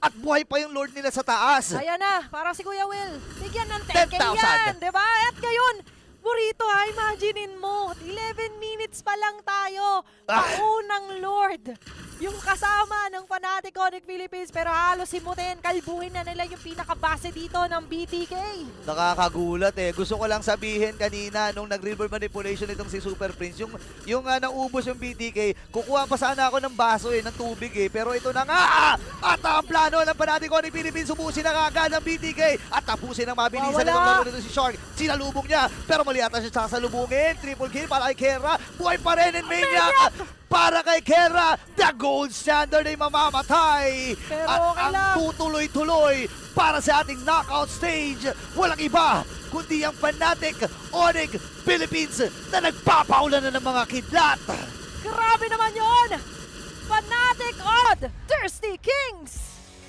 At buhay pa yung Lord nila sa taas. Ayan na, parang si Kuya Will. Bigyan ng 10K 10,000. yan, diba? At ngayon, Burrito ha, imaginein mo, 11 minutes pa lang tayo. Paunang Lord. Yung kasama ng Fnatic Onyx Philippines, pero halos simutin, kalbuhin na nila yung pinakabase dito ng BTK. Nakakagulat eh. Gusto ko lang sabihin kanina nung nag-river manipulation itong si Super Prince, yung naubos yung BTK, kukuha pa sana ako ng baso eh, ng tubig eh. Pero ito na nga! At ang plano ng Fnatic Onyx Philippines, subusin na agad ng BTK at tapusin ng mabilisan ng laro nito si Shark. Sinalubong niya, pero mali ata siya sasalubungin. Triple kill para kay Kera. Buhay pa rin in Maniac! Para kay Kera, the gold standard ay mamamatay. Pero at okay ang lang. tutuloy-tuloy para sa ating knockout stage, walang iba kundi ang Fnatic Onyx Philippines na nagpapaulan na ng mga kidlat. Grabe naman yon! Fnatic Odd, Thirsty Kings!